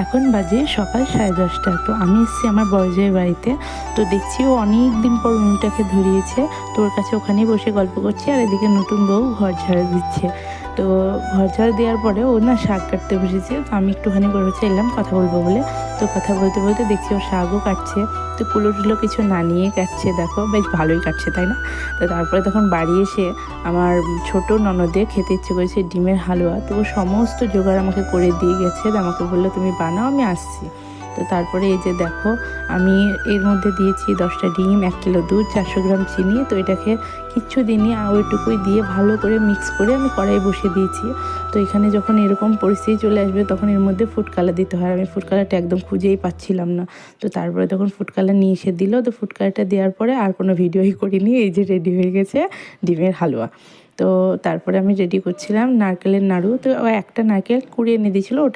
এখন বাজে সকাল 10:30। তো আমি এসেছি আমার বড়জায়ের বাড়িতে। তো দেখছি ও অনেক দিন পর উনুনটাকে ধরিয়েছে। তো ওর কাছে ওখানেই বসে গল্প করছি, আর এদিকে নতুন বউ ঘর ঝাড়ু দিচ্ছে। তো ঘর ঝাড়ু দেওয়ার পরে ও না শাক কাটতে বসেছে। তো আমি একটুখানি করে হচ্ছে এলাম কথা বলবো বলে। তো কথা বলতে বলতে দেখছি ও শাকও কাটছে। তো কুলো টুলো কিছু না নিয়ে কাটছে, দেখো বেশ ভালোই কাটছে, তাই না? তো তারপরে তখন বাড়ি এসে আমার ছোট ননদের খেতে ইচ্ছে করেছে ডিমের হালুয়া। তো ও সমস্ত জোগাড় আমাকে করে দিয়ে গেছে। আমাকে বললো তুমি বানাও, আমি আসছি। তো তারপরে এই যে দেখো, আমি এর মধ্যে দিয়েছি 10টা ডিম, 1 কিলো দুধ, 400 গ্রাম চিনি। তো এটাকে কিচ্ছু দিনই ওইটুকুই দিয়ে ভালো করে মিক্স করে আমি কড়াই বসিয়ে দিয়েছি। তো এখানে যখন এরকম পরিস্থিতি চলে আসবে তখন এর মধ্যে ফুড কালার দিতে হয়। আমি ফুড কালারটা একদম খুঁজেই পাচ্ছিলাম না। তো তারপরে তখন ফুড কালার নিয়ে এসে দিল। তো ফুড কালারটা দেওয়ার পরে আর কোনো ভিডিওই করিনি। এই যে রেডি হয়ে গেছে ডিমের হালুয়া। তো তারপরে আমি রেডি করছিলাম নারকেলের নাড়ু। তো ও একটা নারকেল কুড়িয়ে এনে দিয়েছিলো, ওটা